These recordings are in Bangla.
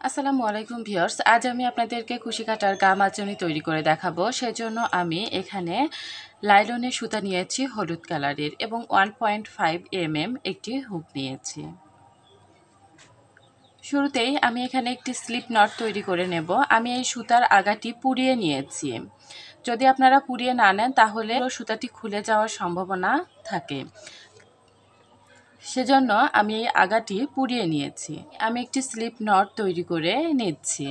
আসসালামু আলাইকুম ভিউয়ার্স, আজ আমি আপনাদেরকে কুশি কাটার গা মাচুনি তৈরি করে দেখাবো। সেজন্য আমি এখানে লাইলনের সুতা নিয়েছি হলুদ কালারের এবং 1.5 mm একটি হুক নিয়েছি। শুরুতেই আমি এখানে একটি স্লিপ নট তৈরি করে নেব। আমি এই সুতার আগাটি পুড়িয়ে নিয়েছি। যদি আপনারা পুড়িয়ে না নেন তাহলে সুতাটি খুলে যাওয়ার সম্ভাবনা থাকে। সেজন্য আমি এই আগাটি পুড়িয়ে নিয়েছি। আমি একটি স্লিপ নট তৈরি করে নিচ্ছি।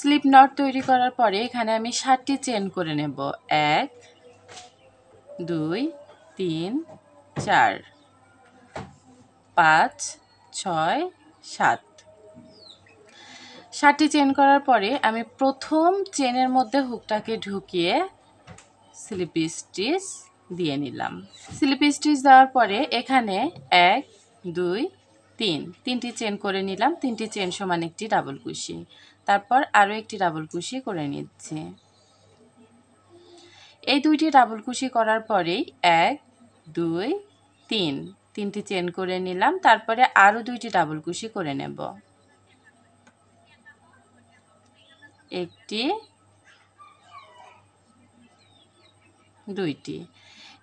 স্লিপ নট তৈরি করার পরে এখানে আমি 7টি চেন করে নেব। 1 2 3 4 5 6 7। 7টি চেন করার পরে আমি প্রথম চেনের মধ্যে হুকটাকে ঢুকিয়ে স্লিপ স্টিচ দিয়ে নিলাম। স্লিপ স্টিচ দেওয়ার পরে এখানে 1 2 3টি চেন করে নিলাম। 3টি চেন সমান একটি ডাবল কুশি। তারপর আরও একটি ডাবল কুশি করে নিচ্ছি। এই দুইটি ডাবল কুশি করার পরেই 1 2 3টি চেন করে নিলাম। তারপরে আরও দুইটি ডাবল কুশি করে নেব। একটি দুইটি।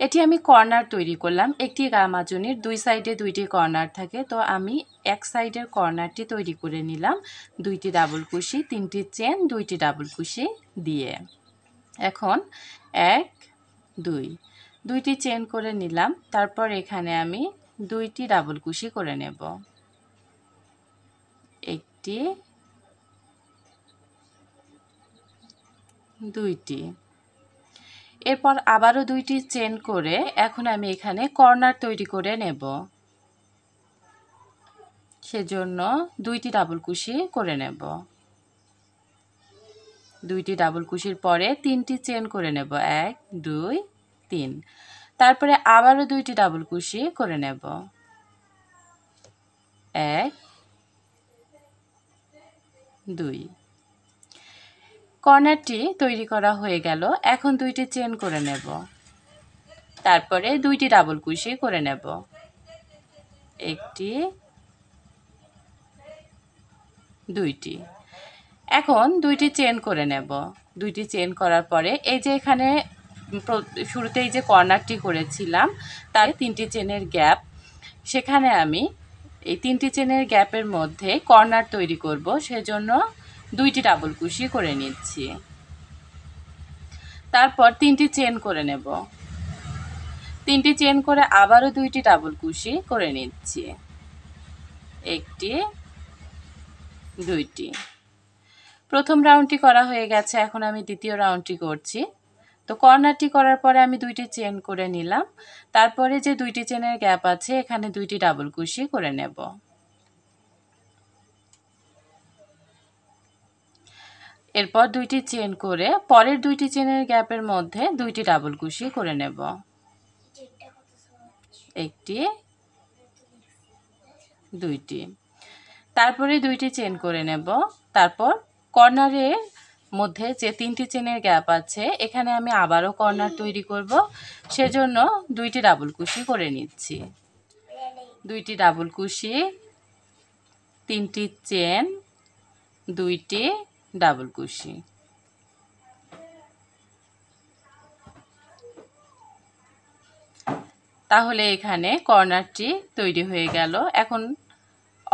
এটি আমি কর্নার তৈরি করলাম। একটি গা মাজনির দুই সাইডে দুইটি কর্নার থাকে, তো আমি এক সাইডের কর্নারটি তৈরি করে নিলাম। দুইটি ডাবল কুশি, 3টি চেন, দুইটি ডাবল কুশি দিয়ে। এখন 1 2টি চেন করে নিলাম। তারপর এখানে আমি দুইটি ডাবল কুশি করে নেব। একটি দুইটি। এরপর আবারও দুইটি চেন করে এখন আমি এখানে কর্নার তৈরি করে নেব। সেজন্য দুইটি ডাবল কুশি করে নেব। দুইটি ডাবল কুশির পরে 3টি চেন করে নেব। 1 2 3। তারপরে আবারও দুইটি ডাবল কুশি করে নেব। 1 2। কর্নারটি তৈরি করা হয়ে গেল। এখন দুইটি চেন করে নেব। তারপরে দুইটি ডাবল কুশি করে নেব। একটি দুইটি। এখন দুইটি চেন করে নেব। দুইটি চেন করার পরে এই যে এখানে শুরুতেই যে কর্নারটি করেছিলাম তার 3টি চেনের গ্যাপ, সেখানে আমি এই 3টি চেনের গ্যাপের মধ্যে কর্নার তৈরি করব। সেজন্য দুইটি ডাবল কুশি করে নিচ্ছি। তারপর 3টি চেন করে নেব। 3টি চেন করে আবারও দুইটি ডাবল কুশি করে নিচ্ছি। একটি দুইটি। প্রথম রাউন্ডটি করা হয়ে গেছে। এখন আমি দ্বিতীয় রাউন্ডটি করছি। তো কর্নারটি করার পরে আমি দুইটি চেন করে নিলাম। তারপরে যে দুইটি চেনের গ্যাপ আছে এখানে দুইটি ডাবল কুশি করে নেব। এরপর দুইটি চেন করে পরের দুইটি চেনের গ্যাপের মধ্যে দুইটি ডাবল কুশি করে নেব। একটি দুইটি। তারপরে দুইটি চেন করে নেব। তারপর কর্নারের মধ্যে যে 3টি চেনের গ্যাপ আছে এখানে আমি আবারও কর্নার তৈরি করব। সেজন্য দুইটি ডাবল কুশি করে নিচ্ছি। দুইটি ডাবল কুশি, 3টি চেন, দুইটি ডাবল কুশি। তাহলে এখানে কর্নারটি তৈরি হয়ে গেল। এখন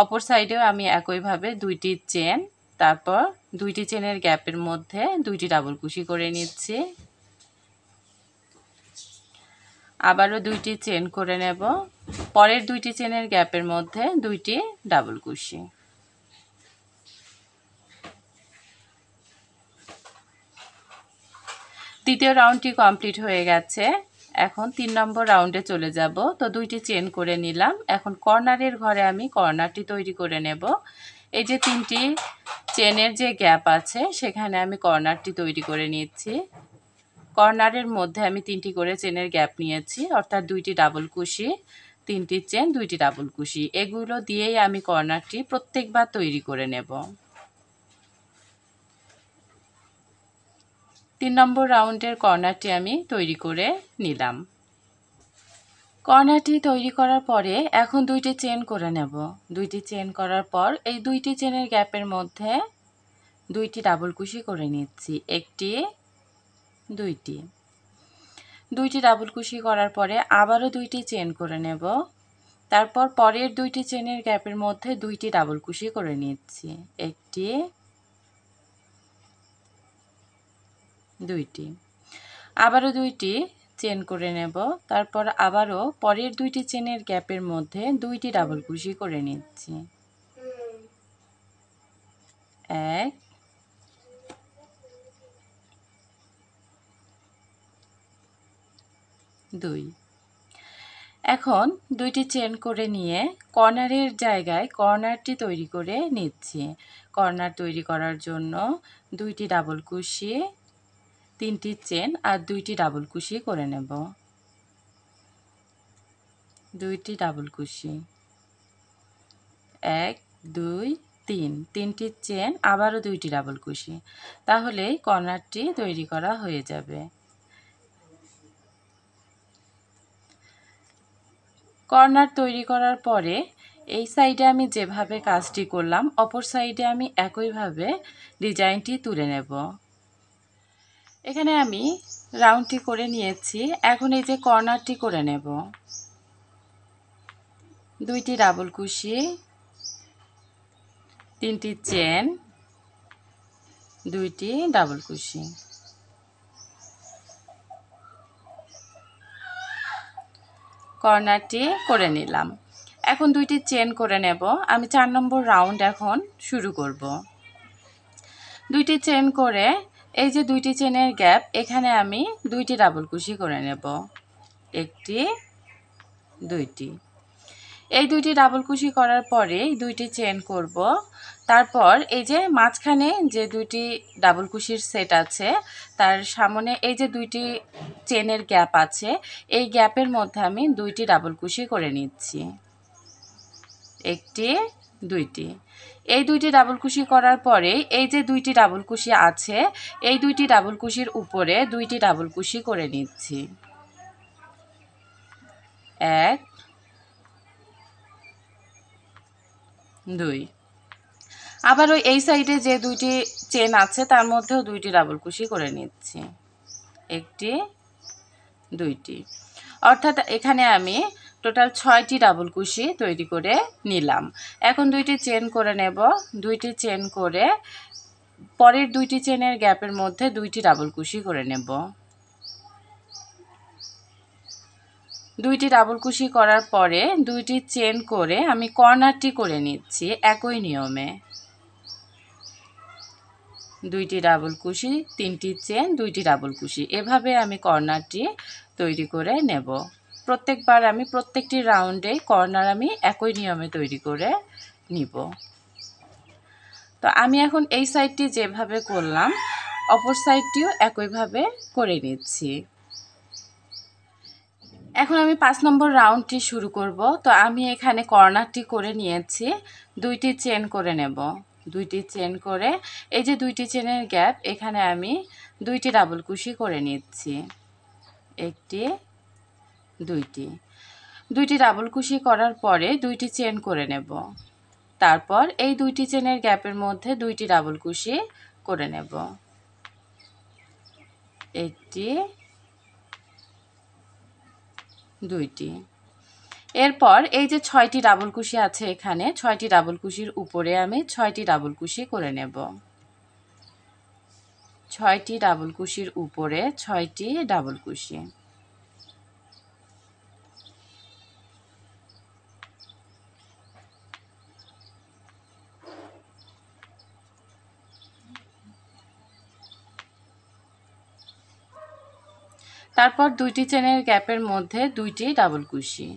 অপর সাইডেও আমি একইভাবে দুইটি চেন, তারপর দুইটি চেনের গ্যাপের মধ্যে দুইটি ডাবল কুশি করে নিচ্ছি। আবারও দুইটি চেন করে নেব। পরের দুইটি চেনের গ্যাপের মধ্যে দুইটি ডাবল কুশি। দ্বিতীয় রাউন্ডটি কমপ্লিট হয়ে গেছে। এখন 3 নম্বর রাউন্ডে চলে যাব। তো দুইটি চেন করে নিলাম। এখন কর্নারের ঘরে আমি কর্নারটি তৈরি করে নেব। এই যে 3টি চেনের যে গ্যাপ আছে সেখানে আমি কর্নারটি তৈরি করে নিচ্ছি। কর্নারের মধ্যে আমি 3টি করে চেনের গ্যাপ নিয়েছি, অর্থাৎ দুইটি ডাবল কুশি, 3টি চেন, দুইটি ডাবল কুশি। এগুলো দিয়েই আমি কর্নারটি প্রত্যেকবার তৈরি করে নেব। 3 নম্বর রাউন্ডের কর্নারটি আমি তৈরি করে নিলাম। কর্নারটি তৈরি করার পরে এখন দুইটি চেন করে নেব। দুইটি চেন করার পর এই দুইটি চেনের গ্যাপের মধ্যে দুইটি ডাবল কুশি করে নিচ্ছি। একটি, দুইটি। দুইটি ডাবল কুশি করার পরে আবারও দুইটি চেন করে নেব। তারপর পরের দুইটি চেনের গ্যাপের মধ্যে দুইটি ডাবল কুশি করে নিচ্ছি। একটি, দুইটি। আবারও দুইটি চেন করে নেব। তারপর আবারও পরের দুইটি চেনের গ্যাপের মধ্যে দুইটি ডাবল কুশি করে নিচ্ছি। এক, দুই। এখন দুইটি চেন করে নিয়ে কর্নারের জায়গায় কর্নারটি তৈরি করে নিচ্ছি। কর্নার তৈরি করার জন্য দুইটি ডাবল কুশি, তিনটি চেন আর দুইটি ডাবল কুশি করে নেব। দুইটি ডাবল কুশি, এক, দুই, তিন। তিনটি চেন, আবারও দুইটি ডাবল কুশি। তাহলেই কর্নারটি তৈরি করা হয়ে যাবে। কর্নার তৈরি করার পরে এই সাইডে আমি যেভাবে কাজটি করলাম অপর সাইডে আমি একইভাবে ডিজাইনটি তুলে নেব। এখানে আমি রাউন্ডটি করে নিয়েছি। এখন এই যে কর্নারটি করে নেব। দুইটি ডাবল কুশি, তিনটি চেন, দুইটি ডাবল কুশি। কর্নারটি করে নিলাম। এখন দুইটি চেন করে নেব। আমি 4 নম্বর রাউন্ড এখন শুরু করব। দুইটি চেন করে এই যে দুইটি চেনের গ্যাপ এখানে আমি দুইটি ডাবল কুশি করে নেব। একটি, দুইটি। এই দুইটি ডাবল কুশি করার পরে দুইটি চেন করব। তারপর এই যে মাঝখানে যে দুইটি ডাবল কুশির সেট আছে তার সামনে এই যে দুইটি চেনের গ্যাপ আছে এই গ্যাপের মধ্যে আমি দুইটি ডাবল কুশি করে নিচ্ছি। একটি, দুইটি। এই দুইটি ডাবল কুশি করার পরে এই যে দুইটি ডাবল কুশি আছে এই দুইটি ডাবল কুশির উপরে দুইটি ডাবল কুশি করে নিচ্ছি। এক, দুই। আবারও এই সাইডে যে দুইটি চেন আছে তার মধ্যেও দুইটি ডাবল কুশি করে নিচ্ছি। একটি, দুইটি। অর্থাৎ এখানে আমি টোটাল 6টি ডাবল কুশি তৈরি করে নিলাম। এখন দুইটি চেন করে নেব। দুইটি চেন করে পরের দুইটি চেনের গ্যাপের মধ্যে দুইটি ডাবল কুশি করে নেব। দুইটি ডাবল কুশি করার পরে দুইটি চেন করে আমি কর্নারটি করে নিচ্ছি একই নিয়মে। দুইটি ডাবল কুশি, তিনটি চেন, দুইটি ডাবল কুশি। এভাবে আমি কর্নারটি তৈরি করে নেব। প্রত্যেকবার আমি প্রত্যেকটি রাউন্ডে কর্নার আমি একই নিয়মে তৈরি করে নিব। তো আমি এখন এই সাইডটি যেভাবে করলাম অপর সাইডটিও একইভাবে করে নিচ্ছি। এখন আমি 5 নম্বর রাউন্ডটি শুরু করব। তো আমি এখানে কর্নারটি করে নিয়েছি। দুইটি চেন করে নেব। দুইটি চেন করে এই যে দুইটি চেনের গ্যাপ এখানে আমি দুইটি ডাবল কুশি করে নিচ্ছি। একটি, দুইটি। দুইটি ডাবল কুশি করার পরে দুইটি চেন করে নেব। তারপর এই দুইটি চেনের গ্যাপের মধ্যে দুইটি ডাবল কুশি করে নেব। একটি, দুইটি। এরপর এই যে 6টি ডাবল কুশি আছে এখানে 6টি ডাবল কুশির উপরে আমি 6টি ডাবল কুশি করে নেব। 6টি ডাবল কুশির উপরে 6টি ডাবল কুশি। তারপর দুইটি চেনের গ্যাপের মধ্যে দুইটি ডাবল কুশি।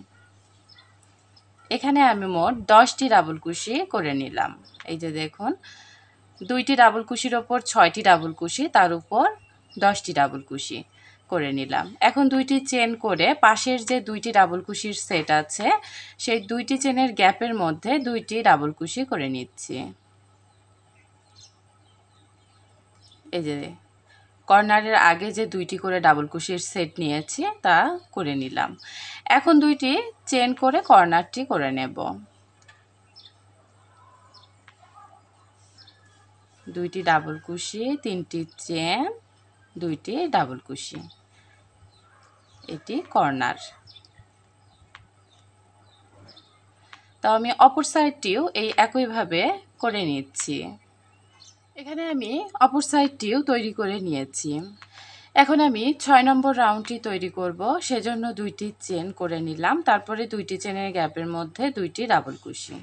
এখানে আমি মোট 10টি ডাবল কুশি করে নিলাম। এই যে দেখুন দুইটি ডাবল কুশির ওপর 6টি ডাবল কুশি, তার উপর 10টি ডাবল কুশি করে নিলাম। এখন দুইটি চেন করে পাশের যে দুইটি ডাবল কুশির সেট আছে সেই দুইটি চেনের গ্যাপের মধ্যে দুইটি ডাবল কুশি করে নিচ্ছি। এই যে কর্নারের আগে যে দুইটি করে ডাবল কুশির সেট নিয়েছি তা করে নিলাম। এখন দুইটি চেন করে কর্নারটি করে নেব। দুইটি ডাবল কুশি, তিনটি চেন, দুইটি ডাবল কুশি, এটি কর্নার। তো আমি অপর সাইডটিও এই একইভাবে করে নিচ্ছি। এখানে আমি অপর সাইডটিও তৈরি করে নিয়েছি। এখন আমি 6 নম্বর রাউন্ডটি তৈরি করব, সেজন্য দুইটি চেন করে নিলাম। তারপরে দুইটি চেনের গ্যাপের মধ্যে দুইটি ডাবল কুশি।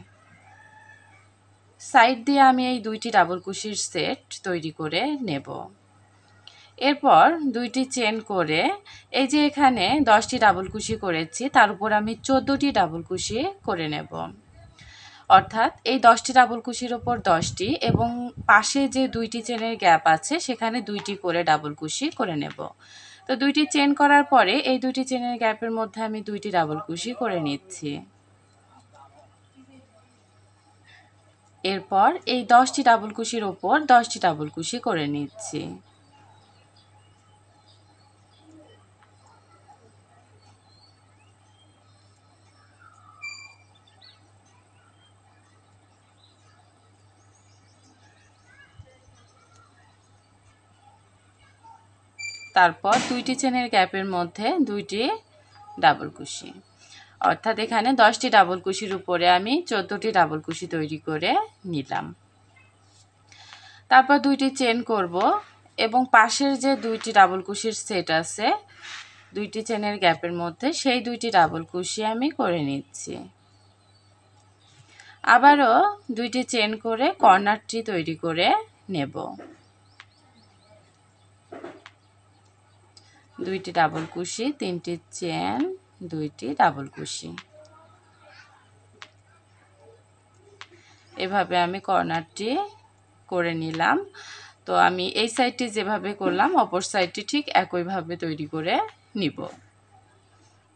সাইড দিয়ে আমি এই দুইটি ডাবল কুশির সেট তৈরি করে নেব। এরপর দুইটি চেন করে এই যে এখানে 10টি ডাবল কুশি করেছি, তার উপর আমি 14টি ডাবল কুশি করে নেব। অর্থাৎ এই 10টি ডাবল কুশির ওপর 10টি এবং পাশে যে দুইটি চেনের গ্যাপ আছে সেখানে দুইটি করে ডাবল কুশি করে নেব। তো দুইটি চেন করার পরে এই দুইটি চেনের গ্যাপের মধ্যে আমি দুইটি ডাবল কুশি করে নিচ্ছি। এরপর এই 10টি ডাবল কুশির ওপর 10টি ডাবল কুশি করে নিচ্ছি। তারপর দুইটি চেনের গ্যাপের মধ্যে দুইটি ডাবল কুশি, অর্থাৎ এখানে 10টি ডাবল কুশির উপরে আমি 14টি ডাবল কুশি তৈরি করে নিলাম। তারপর দুইটি চেন করব এবং পাশের যে দুইটি ডাবল কুশির সেট আছে দুইটি চেনের গ্যাপের মধ্যে সেই দুইটি ডাবল কুশি আমি করে নিচ্ছি। আবারও দুইটি চেন করে কর্নারটি তৈরি করে নেব। দুইটি ডাবল কুশি, তিনটি চেন, দুইটি ডাবল কুশি, এভাবে আমি কর্নারটি করে নিলাম। তো আমি এই সাইডটি যেভাবে করলাম অপর সাইডটি ঠিক একইভাবে তৈরি করে নিব।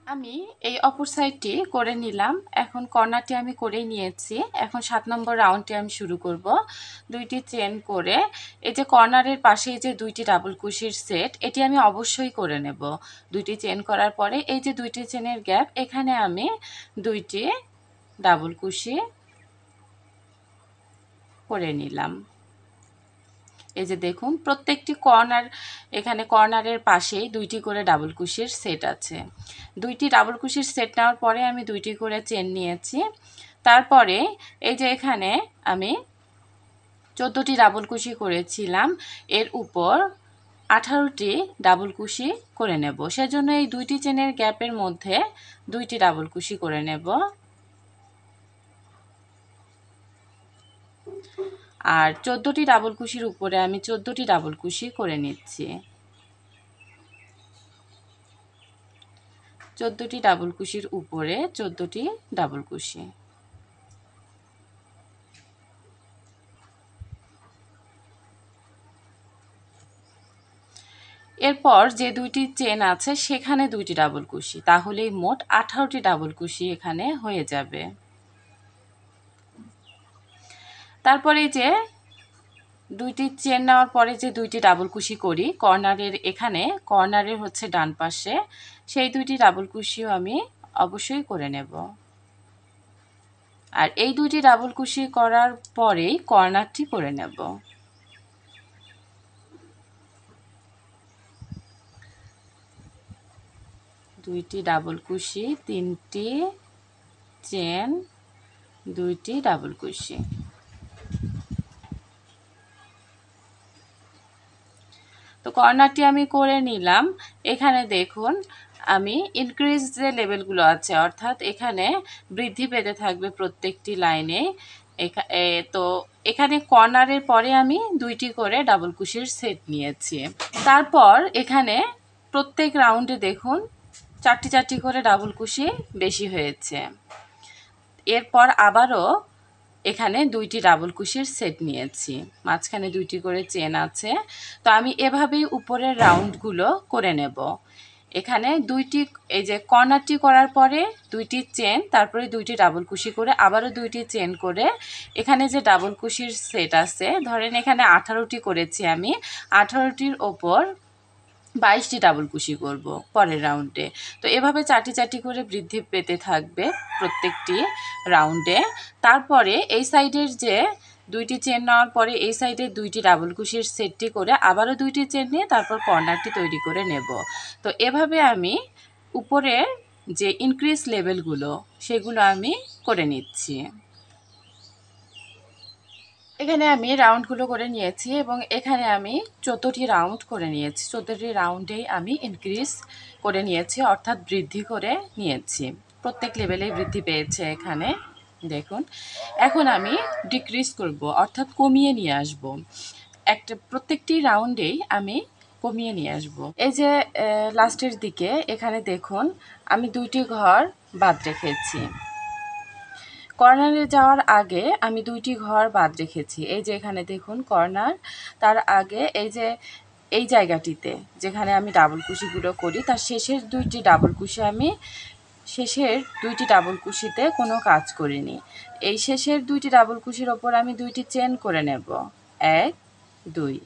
আমি এই অপর সাইডটি করে নিলাম। এখন কর্নারটি আমি করেই নিয়েছি। এখন 7 নম্বর রাউন্ডটি আমি শুরু করব। দুইটি চেন করে এই যে কর্নারের পাশে যে দুইটি ডাবল কুশির সেট এটি আমি অবশ্যই করে নেব। দুইটি চেন করার পরে এই যে দুইটি চেনের গ্যাপ এখানে আমি দুইটি ডাবল কুশি করে নিলাম। এই যে দেখুন প্রত্যেকটি কর্নার, এখানে কর্নারের পাশেই দুইটি করে ডাবল কুশির সেট আছে। দুইটি ডাবল কুশির সেট নেওয়ার পরে আমি দুইটি করে চেন নিয়েছি। তারপরে এই যে এখানে আমি 14টি ডাবল কুশি করেছিলাম, এর উপর 18টি ডাবল কুশি করে নেব। সেজন্য এই দুইটি চেনের গ্যাপের মধ্যে দুইটি ডাবল কুশি করে নেব। আর 14টি ডাবল কুশির উপরে আমি 14টি ডাবল কুশি করে নিচ্ছি। 14টি ডাবল কুশির উপরে 14টি ডাবল কুশি। এরপর যে দুইটি চেন আছে সেখানে দুইটি ডাবল কুশি, তাহলেই মোট 18টি ডাবল কুশি এখানে হয়ে যাবে। তারপরে যে দুইটি চেন নেওয়ার পরে যে দুইটি ডাবল কুশি করি কর্নারের, এখানে কর্নারের হচ্ছে ডান পাশে, সেই দুইটি ডাবল কুশিও আমি অবশ্যই করে নেব। আর এই দুইটি ডাবল কুশি করার পরেই কর্নারটি করে নেব। দুইটি ডাবল কুশি, তিনটি চেন, দুইটি ডাবল কুশি। তো কর্নারটি আমি করে নিলাম। এখানে দেখুন আমি ইনক্রিজ যে লেভেলগুলো আছে অর্থাৎ এখানে বৃদ্ধি পেতে থাকবে প্রত্যেকটি লাইনে। তো এখানে কর্নারের পরে আমি দুইটি করে ডাবল কুশির সেট নিয়েছি। তারপর এখানে প্রত্যেক রাউন্ডে দেখুন 4টি 4টি করে ডাবল কুশি বেশি হয়েছে। এরপর আবারও এখানে দুইটি ডাবল কুশির সেট নিয়েছি, মাঝখানে দুইটি করে চেন আছে। তো আমি এভাবেই উপরের রাউন্ডগুলো করে নেব। এখানে দুইটি এই যে কর্নারটি করার পরে দুইটি চেন, তারপরে দুইটি ডাবল কুশি করে আবারও দুইটি চেন করে এখানে যে ডাবল কুশির সেট আছে, ধরেন এখানে 18টি করেছি আমি, 18টির ওপর 22টি ডাবল কুশি করব পরের রাউন্ডে। তো এভাবে চারটি চারটি করে বৃদ্ধি পেতে থাকবে প্রত্যেকটি রাউন্ডে। তারপরে এই সাইডের যে দুইটি চেন নেওয়ার পরে এই সাইডে দুইটি ডাবল কুশির সেটটি করে আবারও দুইটি চেন নিয়ে তারপর কর্নারটি তৈরি করে নেব। তো এভাবে আমি উপরে যে ইনক্রিজ লেভেলগুলো সেগুলো আমি করে নিচ্ছি। এখানে আমি রাউন্ডগুলো করে নিয়েছি এবং এখানে আমি 14টি রাউন্ড করে নিয়েছি। 14টি রাউন্ডেই আমি ইনক্রিজ করে নিয়েছি, অর্থাৎ বৃদ্ধি করে নিয়েছি। প্রত্যেক লেভেলেই বৃদ্ধি পেয়েছে এখানে দেখুন। এখন আমি ডিক্রিজ করব, অর্থাৎ কমিয়ে নিয়ে আসব। প্রত্যেকটি রাউন্ডেই আমি কমিয়ে নিয়ে আসব। এই যে লাস্টের দিকে এখানে দেখুন আমি দুইটি ঘর বাদ রেখেছি। কর্নারে যাওয়ার আগে আমি দুইটি ঘর বাদ রেখেছি। এই যে এখানে দেখুন কর্নার, তার আগে এই যে এই জায়গাটিতে যেখানে আমি ডাবল কুশিগুলো করি তার শেষের দুইটি ডাবল কুশিতে কোনো কাজ করিনি। এই শেষের দুইটি ডাবল কুশির ওপর আমি দুইটি চেন করে নেব, 1 2।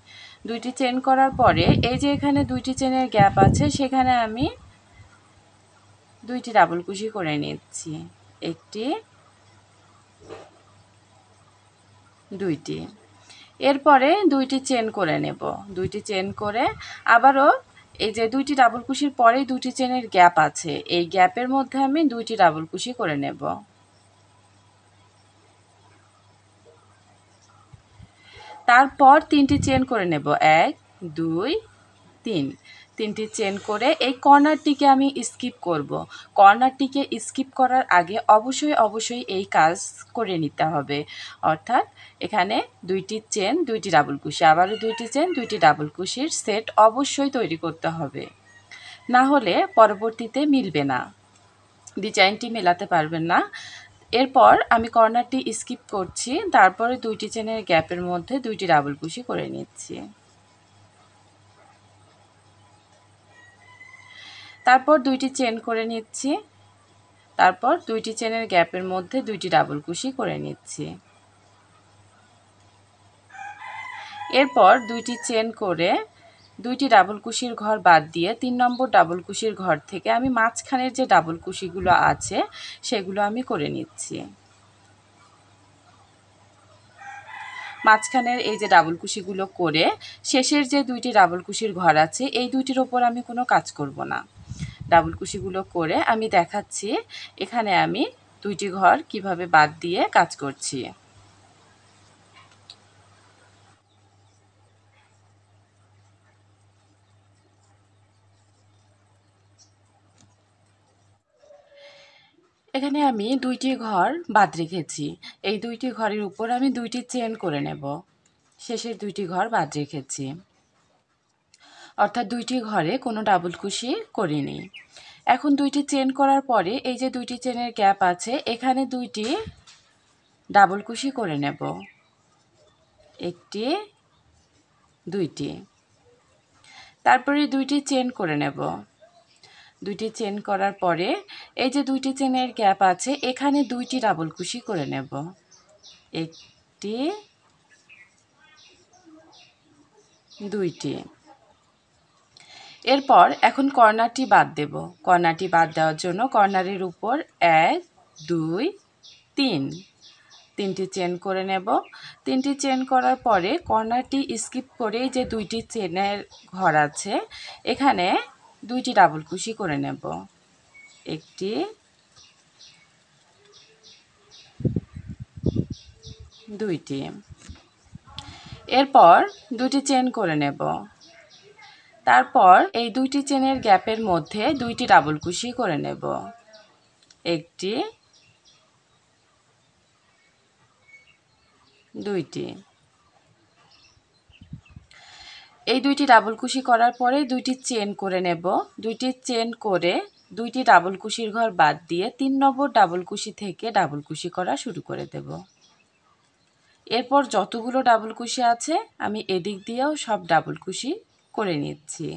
দুইটি চেন করার পরে এই যে এখানে দুইটি চেনের গ্যাপ আছে সেখানে আমি দুইটি ডাবল কুশি করে নিচ্ছি, একটি দুইটি। এরপরে দুইটি চেন করে নেব, দুইটি চেন করে আবারও এই যে দুইটি ডাবল কুশির পরেই দুটি চেনের গ্যাপ আছে, এই গ্যাপের মধ্যে আমি দুইটি ডাবল কুশি করে নেব। তারপর তিনটি চেন করে নেব, 1 2 3। তিনটি চেন করে এই কর্নারটিকে আমি স্কিপ করব। কর্নারটিকে স্কিপ করার আগে অবশ্যই এই কাজ করে নিতে হবে, অর্থাৎ এখানে দুইটি চেন দুইটি ডাবল কুশি, আবারও দুইটি চেন দুইটি ডাবল কুশির সেট অবশ্যই তৈরি করতে হবে, না হলে পরবর্তীতে মিলবে না, ডিজাইনটি মেলাতে পারবেন না। এরপর আমি কর্নারটি স্কিপ করছি, তারপরে দুইটি চেনের গ্যাপের মধ্যে দুইটি ডাবল কুশি করে নিচ্ছি। তারপর দুইটি চেন করে নিচ্ছি, তারপর দুইটি চেনের গ্যাপের মধ্যে দুইটি ডাবল কুশি করে নিচ্ছি। এরপর দুইটি চেন করে দুইটি ডাবল কুশির ঘর বাদ দিয়ে 3 নম্বর ডাবল কুশির ঘর থেকে আমি মাঝখানের যে ডাবল কুশিগুলো আছে সেগুলো আমি করে নিচ্ছি। মাঝখানের এই যে ডাবল কুশিগুলো করে শেষের যে দুইটি ডাবল কুশির ঘর আছে এই দুইটির ওপর আমি কোনো কাজ করব না। ডাবল কুশিগুলো করে আমি দেখাচ্ছি এখানে আমি দুইটি ঘর কিভাবে বাদ দিয়ে কাজ করছি। এখানে আমি দুইটি ঘর বাদ রেখেছি, এই দুইটি ঘরের উপর আমি দুইটি চেন করে নেব। শেষের দুইটি ঘর বাদ রেখেছি, অর্থাৎ দুইটি ঘরে কোনো ডাবল কুশি করিনি। এখন দুইটি চেন করার পরে এই যে দুইটি চেনের গ্যাপ আছে এখানে দুইটি ডাবল কুশি করে নেব, একটি দুইটি। তারপরে দুইটি চেন করে নেব, দুইটি চেন করার পরে এই যে দুইটি চেনের গ্যাপ আছে এখানে দুইটি ডাবল কুশি করে নেব, একটি দুইটি। এরপর এখন কর্নারটি বাদ দেব। কর্নারটি বাদ দেওয়ার জন্য কর্নারের উপর 1 2 3 তিনটি চেন করে নেব। তিনটি চেন করার পরে কর্নারটি স্কিপ করে যে দুইটি চেনের ঘর আছে এখানে দুইটি ডাবল কুশি করে নেব, একটি দুইটি। এরপর দুটি চেন করে নেব, তারপর এই দুইটি চেনের গ্যাপের মধ্যে দুইটি ডাবল কুশি করে নেব, একটি দুইটি। এই দুইটি ডাবল কুশি করার পরে দুইটি চেন করে নেব, দুইটি চেন করে দুইটি ডাবল কুশির ঘর বাদ দিয়ে 3 নম্বর ডাবল কুশি থেকে ডাবল কুশি করা শুরু করে দেব। এরপর যতগুলো ডাবল কুশি আছে আমি এদিক দিয়েও সব ডাবল কুশি করে নিচ্ছি।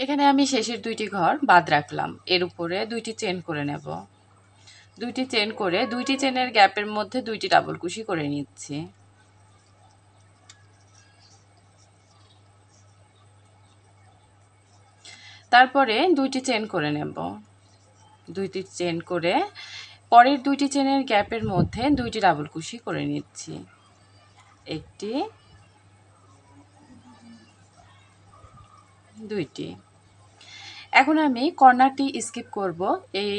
এখানে আমি শেষের দুইটি ঘর বাদ রাখলাম, এর উপরে দুইটি চেন করে নেব। দুইটি চেন করে দুইটি চেনের গ্যাপের মধ্যে দুইটি ডাবল কুশি করে নিচ্ছি। তারপরে দুইটি চেন করে নেব। দুইটি চেন করে পরের দুইটি চেনের গ্যাপের মধ্যে দুইটি ডাবল কুশি করে নিচ্ছি। একটি, দুইটি। এখন আমি কর্নারটি স্কিপ করব। এই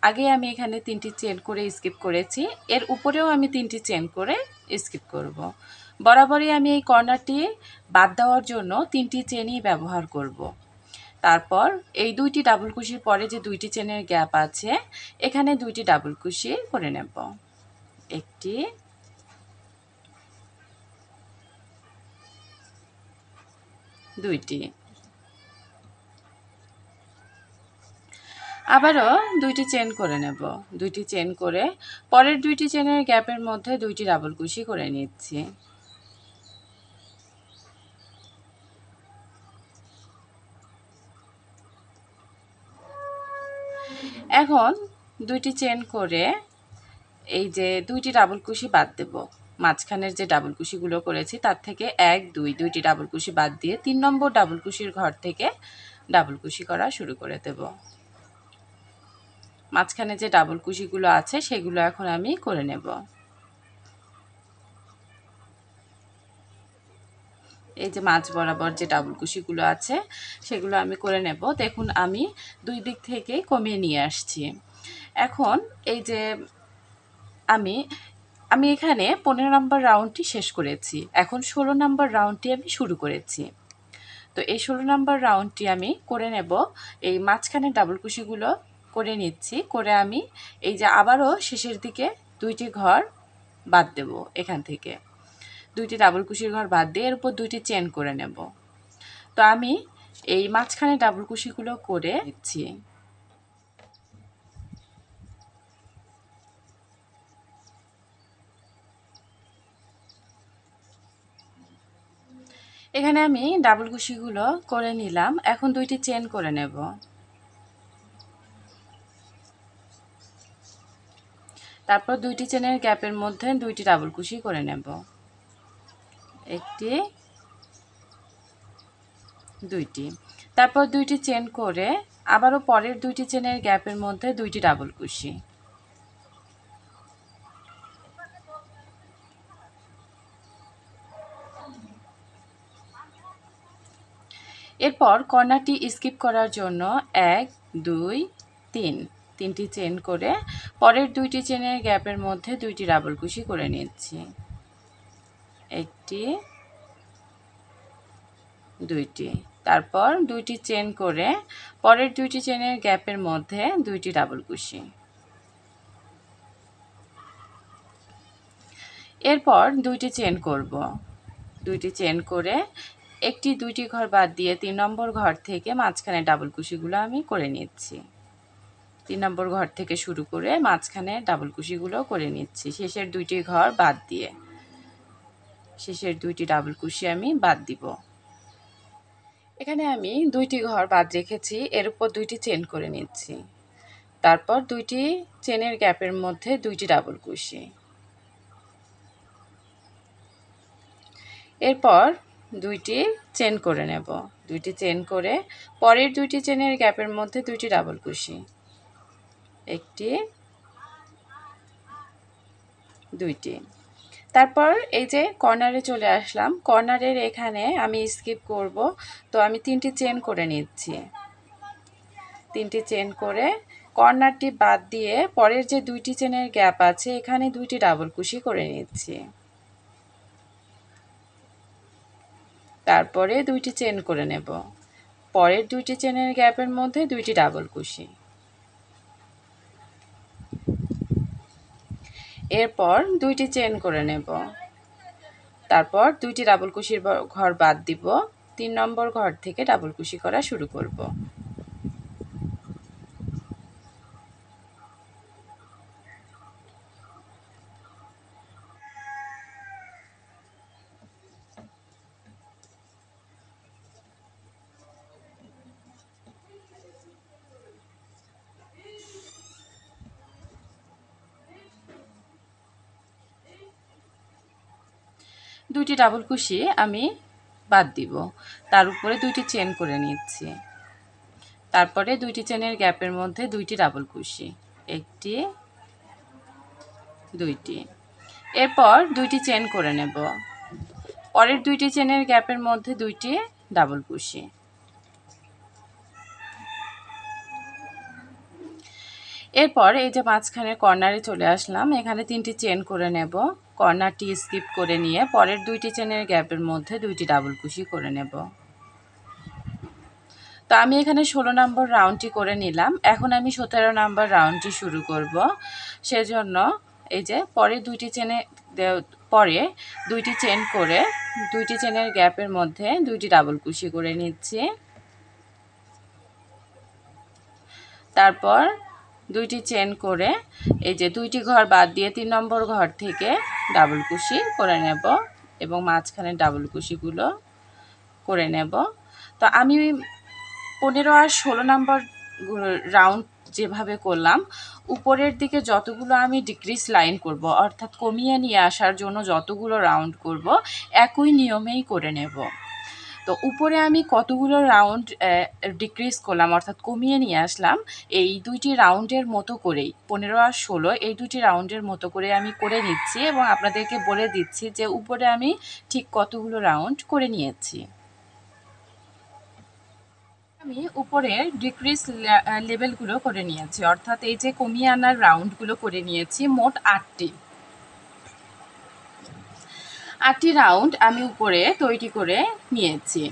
আগে আমি এখানে তিনটি চেন করে স্কিপ করেছি, এর উপরেও আমি তিনটি চেন করে স্কিপ করব। বরাবরই আমি এই কর্নারটি বাদ দেওয়ার জন্য তিনটি চেনই ব্যবহার করব। তারপর এই দুইটি ডাবল কুশির পরে যে দুইটি চেনের গ্যাপ আছে, এখানে দুইটি ডাবল কুশি করে নেব। একটি, দুইটি। আবারও দুইটি চেন করে নেব। দুইটি চেন করে পরের দুইটি চেনের গ্যাপের মধ্যে দুইটি ডাবল কুশি করে নিচ্ছি। এখন দুইটি চেন করে এই যে দুইটি ডাবল কুশি বাদ দেব। মাঝখানের যে ডাবল কুশিগুলো করেছি তার থেকে এক, দুই, দুইটি ডাবল কুশি বাদ দিয়ে 3 নম্বর ডাবল কুশির ঘর থেকে ডাবল কুশি করা শুরু করে দেব। মাঝখানে যে ডাবল কুশিগুলো আছে সেগুলো এখন আমি করে নেব। এই যে মাঝ বরাবর যে ডাবল কুশিগুলো আছে সেগুলো আমি করে নেব। দেখুন আমি দুই দিক থেকে কমিয়ে নিয়ে আসছি। এখন এই যে আমি আমি এখানে 15 নম্বর রাউন্ডটি শেষ করেছি। এখন 16 নম্বর রাউন্ডটি আমি শুরু করেছি। তো এই 16 নম্বর রাউন্ডটি আমি করে নেব। এই মাঝখানে ডাবল কুশিগুলো করে নিচ্ছি, করে আমি এই যে আবারও শেষের দিকে দুইটি ঘর বাদ দেব। এখান থেকে দুইটি ডাবল কুশির ঘর বাদ দিয়ে এর উপর দুইটি চেন করে নেব। তো আমি এই মাঝখানে ডাবল কুশিগুলো করে নিচ্ছি। এখানে আমি ডাবল কুশিগুলো করে নিলাম। এখন দুইটি চেন করে নেব। তারপর দুইটি চেনের গ্যাপের মধ্যে দুইটি ডাবল কুশি করে নেব। একটি, দুইটি। তারপর দুইটি চেন করে আবারও পরের দুইটি চেনের গ্যাপের মধ্যে দুইটি ডাবল কুশি। এরপর কর্নারটি স্কিপ করার জন্য 1, 2, 3 তিনটি চেন করে পরের দুইটি চেনের গ্যাপের মধ্যে দুইটি ডাবল কুশি করে নিচ্ছি। একটি, দুইটি। তারপর দুইটি চেন করে পরের দুইটি চেনের গ্যাপের মধ্যে দুইটি ডাবল কুশি। এরপর দুইটি চেন করব। দুইটি চেন করে একটি দুইটি ঘর বাদ দিয়ে 3 নম্বর ঘর থেকে মাঝখানে ডাবল কুশিগুলো আমি করে নিচ্ছি। 3 নম্বর ঘর থেকে শুরু করে মাঝখানে ডাবল কুশিগুলো করে নিচ্ছি শেষের দুইটি ঘর বাদ দিয়ে। শেষের দুইটি ডাবল কুশি আমি বাদ দিব। এখানে আমি দুইটি ঘর বাদ রেখেছি, এর উপর দুইটি চেন করে নিচ্ছি। তারপর দুইটি চেনের গ্যাপের মধ্যে দুইটি ডাবল কুশি। এরপর দুইটি চেন করে নেব। দুইটি চেন করে পরের দুইটি চেনের গ্যাপের মধ্যে দুইটি ডাবল কুশি। একটি, দুইটি। তারপর এই যে কর্নারে চলে আসলাম। কর্নারের এখানে আমি স্কিপ করব, তো আমি তিনটি চেন করে নিচ্ছি। তিনটি চেন করে কর্নারটি বাদ দিয়ে পরের যে দুইটি চেনের গ্যাপ আছে এখানে দুইটি ডাবল কুশি করে নিচ্ছি। তারপরে দুইটি চেন করে নেব। পরের দুইটি চেনের গ্যাপের মধ্যে দুইটি ডাবল কুশি। এরপর দুইটি চেন করে নেব। তারপর দুইটি ডাবল কুশির ঘর বাদ দিব। 3 নম্বর ঘর থেকে ডাবল কুশি করা শুরু করব। দুইটি ডাবল কুশি আমি বাদ দিব, তার উপরে দুইটি চেন করে নিচ্ছি। তারপরে দুইটি চেনের গ্যাপের মধ্যে দুইটি ডাবল কুশি, একটি দুইটি। এরপর দুইটি চেন করে নেব, পরের দুইটি চেনের গ্যাপের মধ্যে দুইটি ডাবল কুশি। এরপর এই যে মাঝখানে কর্নারে চলে আসলাম, এখানে তিনটি চেন করে নেব, কর্নারটি স্কিপ করে নিয়ে পরের দুইটি চেনের গ্যাপের মধ্যে দুইটি ডাবল কুশি করে নেব। তো আমি এখানে 16 নম্বর রাউন্ডটি করে নিলাম। এখন আমি 17 নম্বর রাউন্ডটি শুরু করব। সেজন্য এই যে পরে দুইটি চেন করে দুইটি চেনের গ্যাপের মধ্যে দুইটি ডাবল কুশি করে নিচ্ছি। তারপর দুইটি চেন করে এই যে দুইটি ঘর বাদ দিয়ে 3 নম্বর ঘর থেকে ডাবল কুশি করে নেব এবং মাঝখানে ডাবল কুশিগুলো করে নেব। তো আমি 15 আর 16 নম্বর রাউন্ড যেভাবে করলাম, উপরের দিকে যতগুলো আমি ডিক্রিজ লাইন করব, অর্থাৎ কমিয়ে নিয়ে আসার জন্য যতগুলো রাউন্ড করব, একই নিয়মেই করে নেব। তো উপরে আমি কতগুলো রাউন্ড ডিক্রিজ করলাম অর্থাৎ কমিয়ে নিয়ে আসলাম, এই দুইটি রাউন্ডের মতো করেই 15 আর 16 এই দুটি রাউন্ডের মতো করে আমি করে নিচ্ছি এবং আপনাদেরকে বলে দিচ্ছি যে উপরে আমি ঠিক কতগুলো রাউন্ড করে নিয়েছি। আমি উপরের ডিক্রিজ লেভেলগুলো করে নিয়েছি, অর্থাৎ এই যে কমিয়ে আনার রাউন্ডগুলো করে নিয়েছি মোট 8টি রাউন্ড আমি উপরে তৈরি করে নিয়েছি।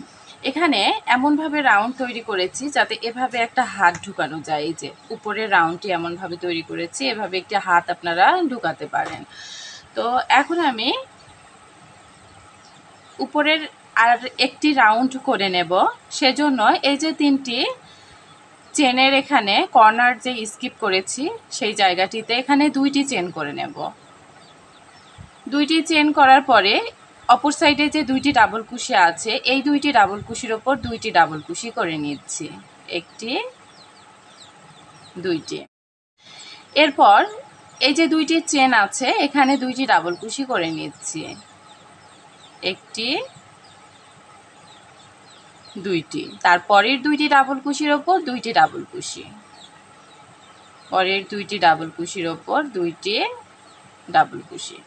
এখানে এমনভাবে রাউন্ড তৈরি করেছি যাতে এভাবে একটা হাত ঢুকানো যায়। এই যে উপরের রাউন্ডটি এমনভাবে তৈরি করেছি, এভাবে একটি হাত আপনারা ঢুকাতে পারেন। তো এখন আমি উপরের আর একটি রাউন্ড করে নেব। সেজন্য এই যে 3টি চেনের এখানে কর্নার যে স্কিপ করেছি সেই জায়গাটিতে এখানে 2টি চেন করে নেব। 2টি চেন করার পরে অপর সাইডে যে 2টি ডাবল কুশি আছে, এই 2টি ডাবল কুশির ওপর 2টি ডাবল কুশি করে নিচ্ছি, একটি দুইটি। এরপর এই যে 2টি চেন আছে এখানে 2টি ডাবল কুশি করে নিচ্ছি, একটি দুইটি। তারপরের 2টি ডাবল কুশির ওপর 2টি ডাবল কুশি, পরের 2টি ডাবল কুশির ওপর 2টি ডাবল কুশি।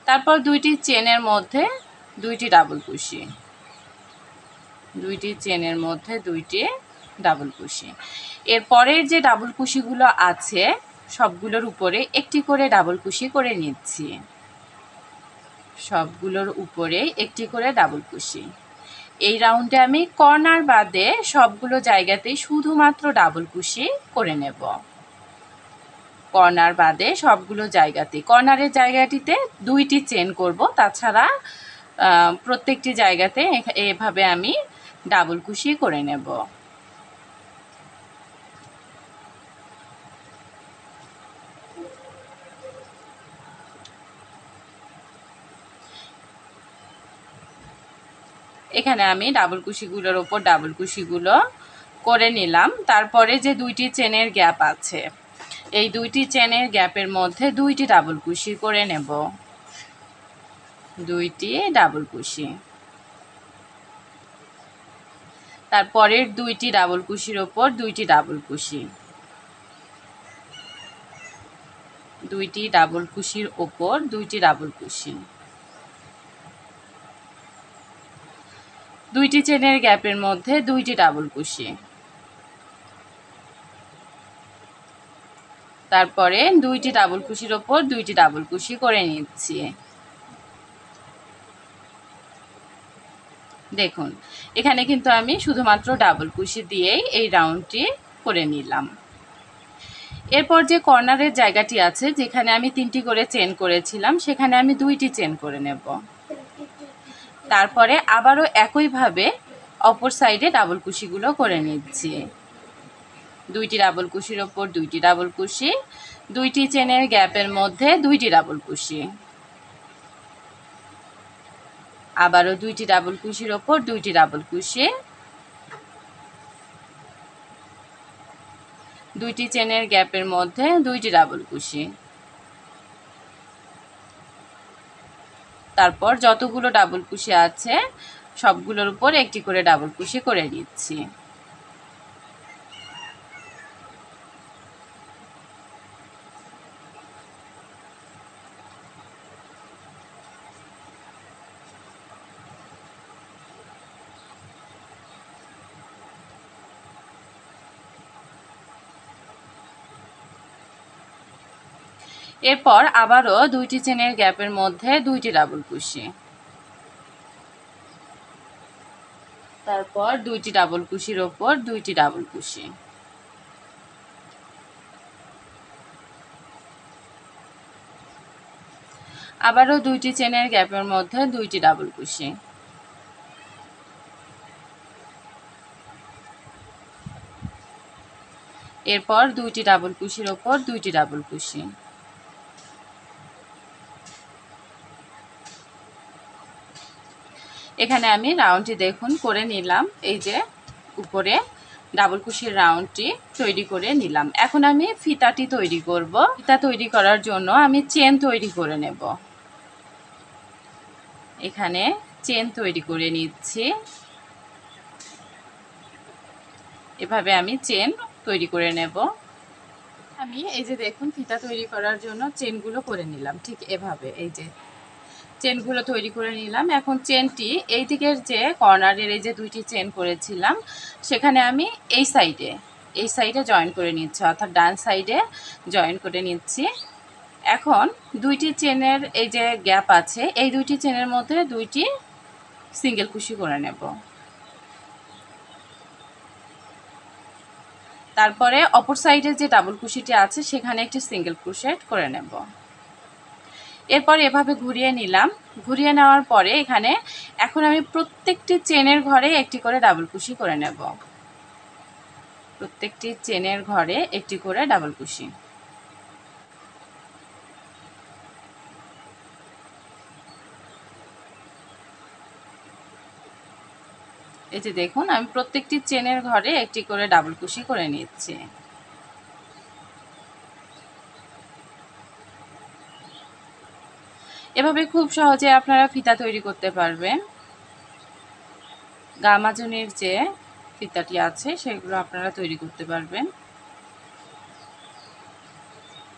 তারপর 2টি চেনের মধ্যে 2টি ডাবল কুশি, 2টি চেনের মধ্যে 2টি ডাবল কুশি। এরপরের যে ডাবল কুশিগুলো আছে সবগুলোর উপরে একটি করে ডাবল কুশি করে নিচ্ছি, সবগুলোর উপরে একটি করে ডাবল কুশি। এই রাউন্ডে আমি কর্নার বাদে সবগুলো জায়গাতেই শুধুমাত্র ডাবল কুশি করে নেব। কর্নার বাদে সবগুলো জায়গাতে, কর্নারের জায়গাটিতে 2টি চেন করব, তাছাড়া প্রত্যেকটি জায়গাতে এভাবে আমি ডাবল কুশি করে নেব। এখানে আমি ডাবল কুশিগুলোর ওপর ডাবল কুশিগুলো করে নিলাম। তারপরে যে 2টি চেনের গ্যাপ আছে, এই 2টি চেনের গ্যাপের মধ্যে 2টি ডাবল কুশি করে নেব, 2টি ডাবল কুশি। তারপরের 2টি ডাবল কুশির ওপর 2টি ডাবল কুশি, 2টি ডাবল কুশির ওপর 2টি ডাবল কুশি। 2টি চেনের গ্যাপের মধ্যে 2টি ডাবল কুশি। তারপরে 2টি ডাবল কুশির ওপর 2টি ডাবল কুশি করে নিচ্ছি। দেখুন এখানে কিন্তু আমি শুধুমাত্র ডাবল কুশি দিয়েই এই রাউন্ডটি করে নিলাম। এরপর যে কর্নারের জায়গাটি আছে যেখানে আমি 3টি করে চেন করেছিলাম সেখানে আমি 2টি চেন করে নেব। তারপরে আবারও একইভাবে অপর সাইডে ডাবল কুশিগুলো করে নিচ্ছি, 2টি ডাবল কুশির ওপর 2টি ডাবল কুশি, 2টি চেনের গ্যাপের মধ্যে 2টি ডাবল কুশি, আবারও 2টি ডাবল কুশির ওপর 2টি ডাবল কুশি, 2টি চেনের গ্যাপের মধ্যে 2টি ডাবল কুশি, তারপর যতগুলো ডাবল কুশি আছে সবগুলোর উপর একটি করে ডাবল কুশি করে নিচ্ছি। এরপর আবারও 2টি চেনের গ্যাপের মধ্যে 2টি ডাবল কুশি, তারপর 2টি ডাবল কুশির ওপর 2টি ডাবল কুশি, আবারও 2টি চেনের গ্যাপের মধ্যে 2টি ডাবল কুশি, এরপর 2টি ডাবল কুশির ওপর 2টি ডাবল কুশি, এখানে আমি রাউন্ডটি দেখুন করে নিলাম। এই যে উপরে ডাবল কুশির রাউন্ডটি তৈরি করে নিলাম। এখন আমি ফিতাটি তৈরি করব। ফিতা তৈরি করার জন্য আমি চেন তৈরি করে নেব। এখানে চেন তৈরি করে নিচ্ছি। এভাবে আমি চেন তৈরি করে নেব। আমি এই যে দেখুন ফিতা তৈরি করার জন্য চেনগুলো করে নিলাম, ঠিক এভাবে এই যে চেনগুলো তৈরি করে নিলাম। এখন চেনটি এই দিকের যে কর্নারের এই যে 2টি চেন করেছিলাম সেখানে আমি এই সাইডে জয়েন করে নিচ্ছি, অর্থাৎ ডান সাইডে জয়েন করে নিচ্ছি। এখন 2টি চেনের এই যে গ্যাপ আছে এই 2টি চেনের মধ্যে 2টি সিঙ্গেল কুশি করে নেব। তারপরে অপর সাইডে যে ডাবল কুশিটি আছে সেখানে একটি সিঙ্গেল ক্রোশেট করে নেব। এরপর এভাবে ঘুরিয়ে নিলাম। ঘুরিয়ে নেওয়ার পরে এখানে এখন আমি প্রত্যেকটি চেনের ঘরে একটি করে ডাবল কুশি করে নেব। প্রত্যেকটি চেনের ঘরে একটি করে ডাবল কুশি। এই যে দেখুন আমি প্রত্যেকটি চেনের ঘরে একটি করে ডাবল কুশি করে নিচ্ছি। এভাবে খুব সহজে আপনারা ফিতা তৈরি করতে পারবেন। গামাজনের যে ফিতাটি আছে সেগুলো আপনারা তৈরি করতে পারবেন।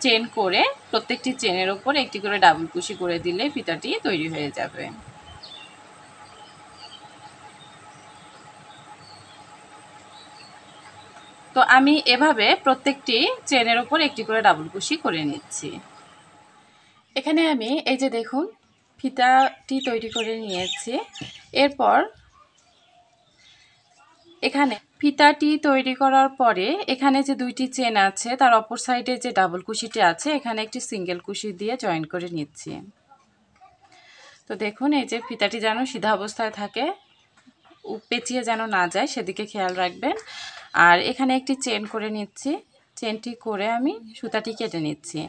চেন করে প্রত্যেকটি চেনের ওপর একটি করে ডাবল কুশি করে দিলে ফিতাটি তৈরি হয়ে যাবে। তো আমি এভাবে প্রত্যেকটি চেনের ওপর একটি করে ডাবল কুশি করে নিচ্ছি। এখানে আমি এই যে দেখুন ফিতাটি তৈরি করে নিয়েছি। এরপর এখানে ফিতাটি তৈরি করার পরে এখানে যে 2টি চেন আছে তার অপর সাইডে যে ডাবল কুশিটি আছে এখানে একটি সিঙ্গেল কুশি দিয়ে জয়েন করে নিচ্ছি। তো দেখুন এই যে ফিতাটি যেন সিধা অবস্থায় থাকে, পেঁচিয়ে যেন না যায় সেদিকে খেয়াল রাখবেন। আর এখানে একটি চেন করে নিচ্ছি। চেনটি করে আমি সুতাটি কেটে নিচ্ছি।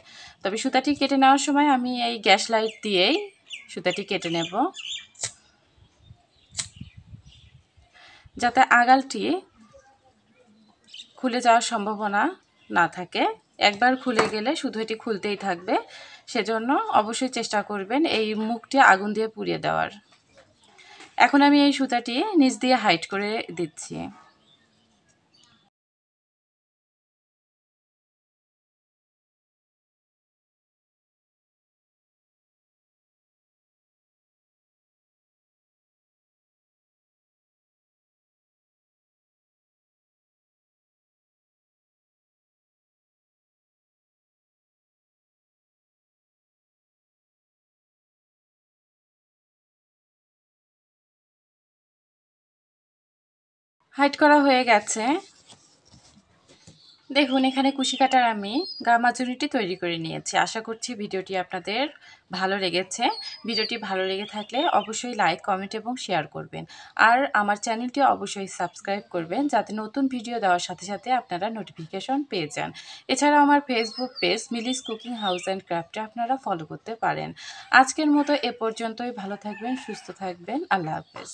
তবে সুতাটি কেটে নেওয়ার সময় আমি এই গ্যাস লাইট দিয়েই সুতাটি কেটে নেব, যাতে আগালটি খুলে যাওয়ার সম্ভাবনা না থাকে। একবার খুলে গেলে শুধু এটি খুলতেই থাকবে, সেজন্য অবশ্যই চেষ্টা করবেন এই মুখটি আগুন দিয়ে পুড়িয়ে দেওয়ার। এখন আমি এই সুতাটি নিচ দিয়ে হাইট করে দিচ্ছি। হাইট করা হয়ে গেছে। দেখুন এখানে কুশি কাটার আমি গামাজুরিটি তৈরি করে নিয়েছি। আশা করছি ভিডিওটি আপনাদের ভালো লেগেছে। ভিডিওটি ভালো লেগে থাকলে অবশ্যই লাইক, কমেন্ট এবং শেয়ার করবেন। আর আমার চ্যানেলটি অবশ্যই সাবস্ক্রাইব করবেন যাতে নতুন ভিডিও দেওয়ার সাথে সাথে আপনারা নোটিফিকেশন পেয়ে যান। এছাড়াও আমার Facebook page Mili's cooking house and ক্রাফটে আপনারা ফলো করতে পারেন। আজকের মতো এ পর্যন্তই। ভালো থাকবেন, সুস্থ থাকবেন। আল্লাহ হাফেজ।